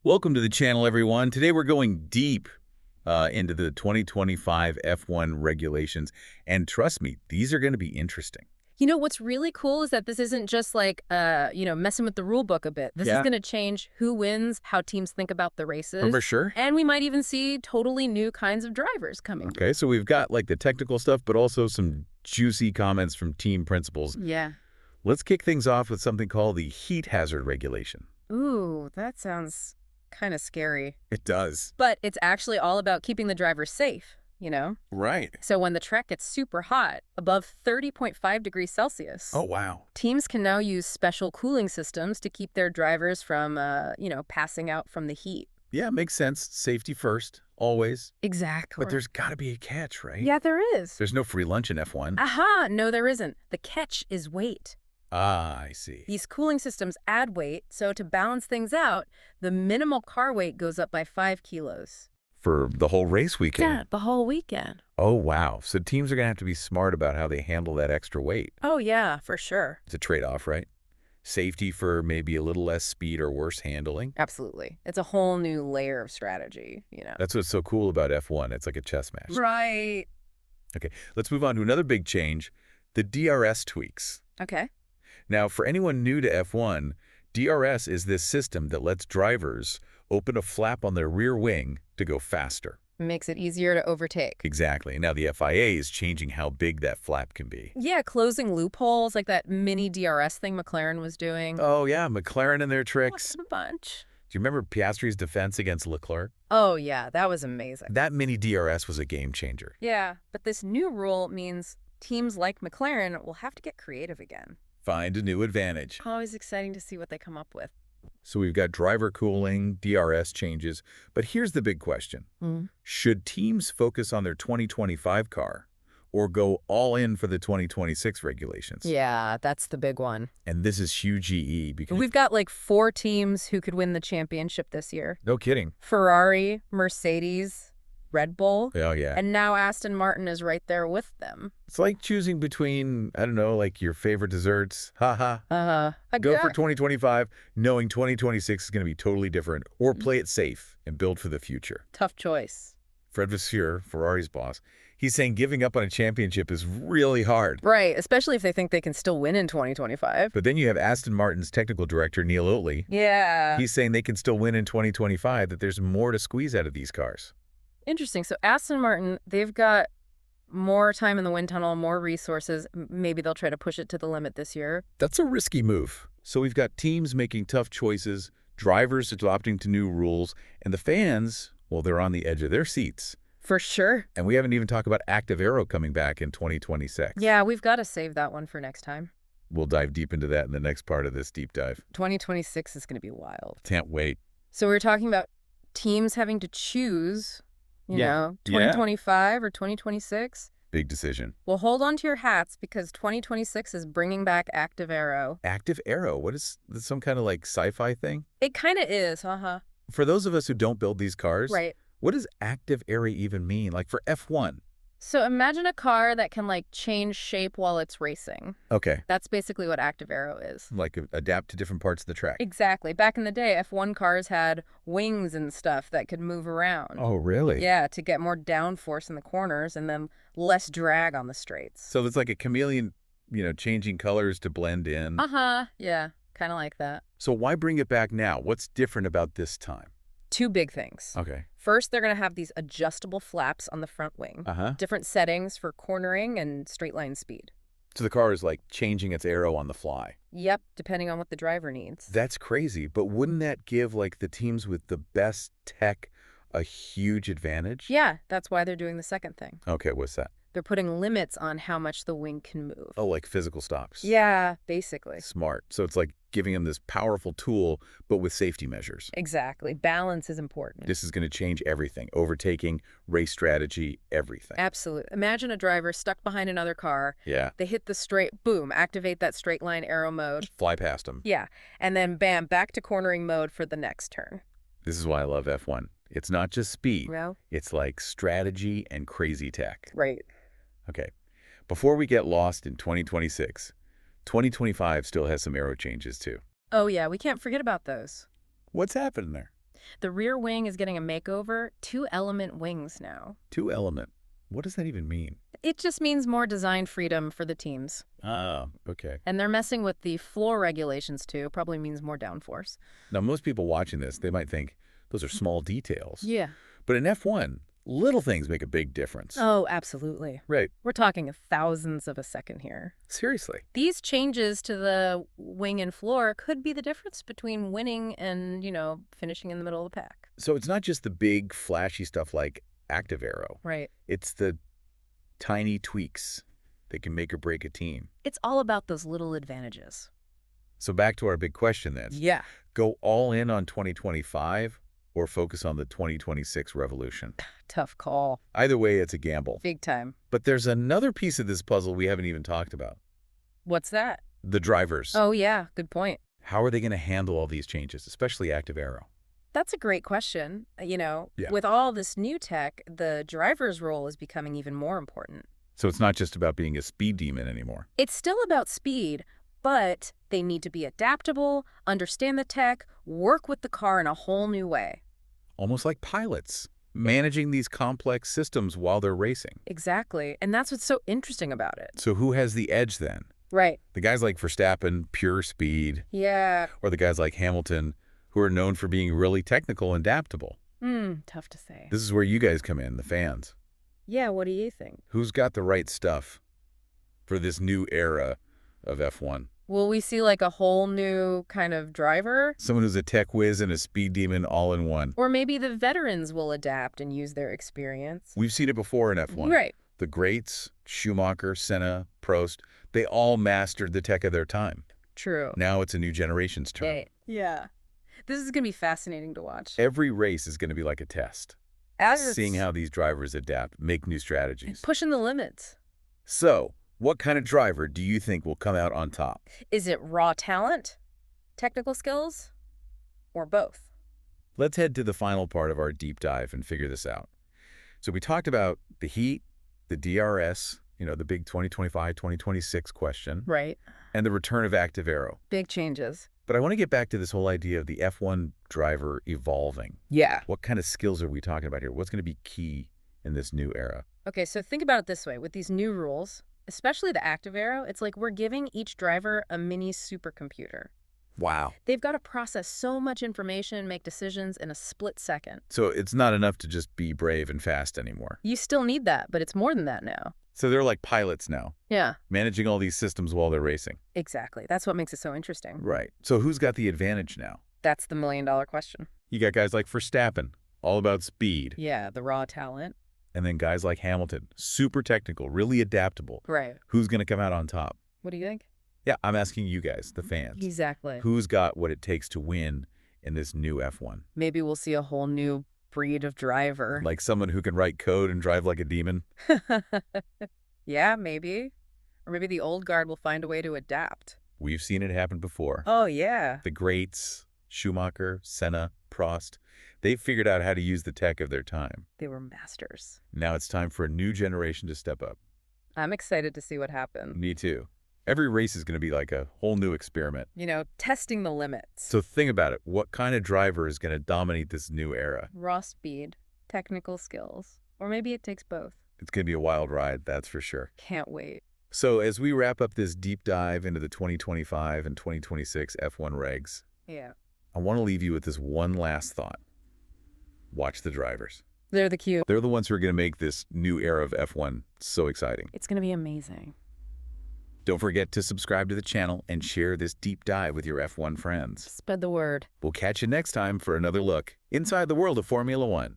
Welcome to the channel, everyone. Today we're going deep into the 2025 F1 regulations. And trust me, these are going to be interesting. You know, what's really cool is that this isn't just like, messing with the rule book a bit. This is Yeah. going to change who wins, how teams think about the races. For sure. And we might even see totally new kinds of drivers coming. Okay, so we've got like the technical stuff, but also some juicy comments from team principals. Yeah. Let's kick things off with something called the heat hazard regulation. Ooh, that sounds kind of scary. It does. But it's actually all about keeping the driver safe, Right. So when the track gets super hot, above 30.5 degrees Celsius, Oh, wow. teams can now use special cooling systems to keep their drivers from, passing out from the heat. Yeah, makes sense. Safety first, always. Exactly. But there's got to be a catch, right? Yeah, there is. There's no free lunch in F1. Aha! No, there isn't. The catch is weight. Ah, I see. These cooling systems add weight, so to balance things out, the minimal car weight goes up by 5 kilos. For the whole race weekend? Yeah, the whole weekend. Oh, wow. So teams are going to have to be smart about how they handle that extra weight. Oh, yeah, for sure. It's a trade-off, right? Safety for maybe a little less speed or worse handling. Absolutely. It's a whole new layer of strategy, That's what's so cool about F1. It's like a chess match. Right. Okay, let's move on to another big change, the DRS tweaks. Okay. Now, for anyone new to F1, DRS is this system that lets drivers open a flap on their rear wing to go faster. Makes it easier to overtake. Exactly. Now, the FIA is changing how big that flap can be. Yeah, closing loopholes like that mini DRS thing McLaren was doing. Oh, yeah, McLaren and their tricks. What a bunch. Do you remember Piastri's defense against Leclerc? Oh, yeah, that was amazing. That mini DRS was a game changer. Yeah, but this new rule means teams like McLaren will have to get creative again. Find a new advantage. Always exciting to see what they come up with. So we've got driver cooling, DRS changes, but here's the big question. Should teams focus on their 2025 car or go all in for the 2026 regulations? Yeah, that's the big one. And this is huge EE because... We've got like 4 teams who could win the championship this year. No kidding. Ferrari, Mercedes, Red Bull. Oh, yeah. And now AstonMartin is right there with them. It's like choosing between, I don't know, like your favorite desserts. Haha. Go for 2025, knowing 2026 is going to be totally different, or play it safe and build for the future. Tough choice. Fred Vasseur, Ferrari's boss, he's saying giving up on a championship is really hard. Right, especially if they think they can still win in 2025. But then you have Aston Martin's technical director, Neil Oatley. Yeah. He's saying they can still win in 2025, that there's more to squeeze out of these cars. Interesting. So Aston Martin, they've got more time in the wind tunnel, more resources. Maybe they'll try to push it to the limit this year. That's a risky move. So we've got teams making tough choices, drivers adopting to new rules, and the fans, well, they're on the edge of their seats. For sure. And we haven't even talked about active aero coming back in 2026. Yeah, we've got to save that one for next time. We'll dive deep into that in the next part of this deep dive. 2026 is going to be wild. Can't wait. So we're talking about teams having to choose, Yeah. 2025 or 2026. Big decision. Well, hold on to your hats because 2026 is bringing back active aero. Active aero, what is this, some kind of like sci-fi thing? It kind of is, For those of us who don't build these cars, Right. what does active aero even mean? Like for F1? So imagine a car that can like change shape while it's racing. Okay, That's basically what active aero is. like adapt to different parts of the track. Exactly. Back in the day, F1 cars had wings and stuff that could move around. Oh, really? Yeah, to get more downforce in the corners and then less drag on the straights. So it's like a chameleon, changing colors to blend in. Yeah, kind of like that. So why bring it back now? What's different about this time? 2 big things. Okay. First, they're going to have these adjustable flaps on the front wing. Different settings for cornering and straight line speed. So the car is like changing its aero on the fly. Yep, depending on what the driver needs. That's crazy, but wouldn't that give like the teams with the best tech a huge advantage? Yeah, that's why they're doing the second thing. Okay, what's that? They're putting limits on how much the wing can move. Oh, like physical stops. Yeah, basically. Smart. So it's like giving them this powerful tool, but with safety measures. Exactly. Balance is important. This is going to change everything. Overtaking, race strategy, everything. Absolutely. Imagine a driver stuck behind another car. Yeah. They hit the straight, boom, activate that straight line aero mode. Fly past them. Yeah. And then bam, back to cornering mode for the next turn. This is why I love F1. It's not just speed. Well, It's like strategy and crazy tech. right. Okay. Before we get lost in 2026, 2025 still has some aero changes too. Oh, yeah, we can't forget about those. What's happening there? The rear wing is getting a makeover, 2-element wings now. 2-element. What does that even mean? It just means more design freedom for the teams. Ah, okay. And they're messing with the floor regulations too, probably means more downforce. Now, most people watching this, they might think those are small details. Yeah. But in F1, little things make a big difference. Oh, absolutely. Right. We're talking thousandths of a second here. Seriously. These changes to the wing and floor could be the difference between winning and, finishing in the middle of the pack. So it's not just the big, flashy stuff like active aero. Right. It's the tiny tweaks that can make or break a team. It's all about those little advantages. So back to our big question then. Yeah. Go all in on 2025 or focus on the 2026 revolution? Tough call. Either way, it's a gamble. Big time. But there's another piece of this puzzle we haven't even talked about. What's that? The drivers. Oh, yeah. Good point. How are they going to handle all these changes, especially active aero? That's a great question. With all this new tech, the driver's role is becoming even more important. So it's not just about being a speed demon anymore. It's still about speed, but they need to be adaptable, understand the tech, work with the car in a whole new way. Almost like pilots, managing these complex systems while they're racing. Exactly. And that's what's so interesting about it. So who has the edge then? Right. The guys like Verstappen, pure speed. Yeah. Or the guys like Hamilton, who are known for being really technical and adaptable. Tough to say. This is where you guys come in, the fans. Yeah, what do you think? Who's got the right stuff for this new era of F1? Will we see like a whole new kind of driver? Someone who's a tech whiz and a speed demon all in one. Or maybe the veterans will adapt and use their experience. We've seen it before in F1. Right. The greats, Schumacher, Senna, Prost, they all mastered the tech of their time. True. Now it's a new generation's turn. Yeah. This is going to be fascinating to watch. Every race is going to be like a test. Seeing how these drivers adapt, make new strategies. Pushing the limits. So, what kind of driver do you think will come out on top? Is it raw talent, technical skills, or both? Let's head to the final part of our deep dive and figure this out. So we talked about the heat, the DRS, the big 2025, 2026 question. Right. And the return of active aero. Big changes. But I want to get back to this whole idea of the F1 driver evolving. Yeah. What kind of skills are we talking about here? What's going to be key in this new era? Okay, so think about it this way. With these new rules, especially the active aero, it's like we're giving each driver a mini supercomputer. Wow. They've got to process so much information, make decisions in a split second. So it's not enough to just be brave and fast anymore. You still need that, but it's more than that now. So they're like pilots now. Yeah. Managing all these systems while they're racing. Exactly. That's what makes it so interesting. Right. So who's got the advantage now? That's the million-dollar question. You got guys like Verstappen, all about speed. Yeah, the raw talent. And then guys like Hamilton, super technical, really adaptable. Right. Who's going to come out on top? What do you think? Yeah, I'm asking you guys, the fans. Exactly. Who's got what it takes to win in this new F1? Maybe we'll see a whole new breed of driver. Like someone who can write code and drive like a demon? Yeah, maybe. Or maybe the old guard will find a way to adapt. We've seen it happen before. Oh, yeah. The greats, Schumacher, Senna, Prost, they figured out how to use the tech of their time. They were masters. Now it's time for a new generation to step up. I'm excited to see what happens. Me too. Every race is going to be like a whole new experiment. Testing the limits. So think about it. What kind of driver is going to dominate this new era? Raw speed, technical skills, or maybe it takes both. It's going to be a wild ride, that's for sure. Can't wait. So as we wrap up this deep dive into the 2025 and 2026 F1 regs, Yeah. I want to leave you with this one last thought. Watch the drivers. They're the cue. They're the ones who are going to make this new era of F1 so exciting. It's going to be amazing. Don't forget to subscribe to the channel and share this deep dive with your F1 friends. Spread the word. We'll catch you next time for another look inside the world of Formula One.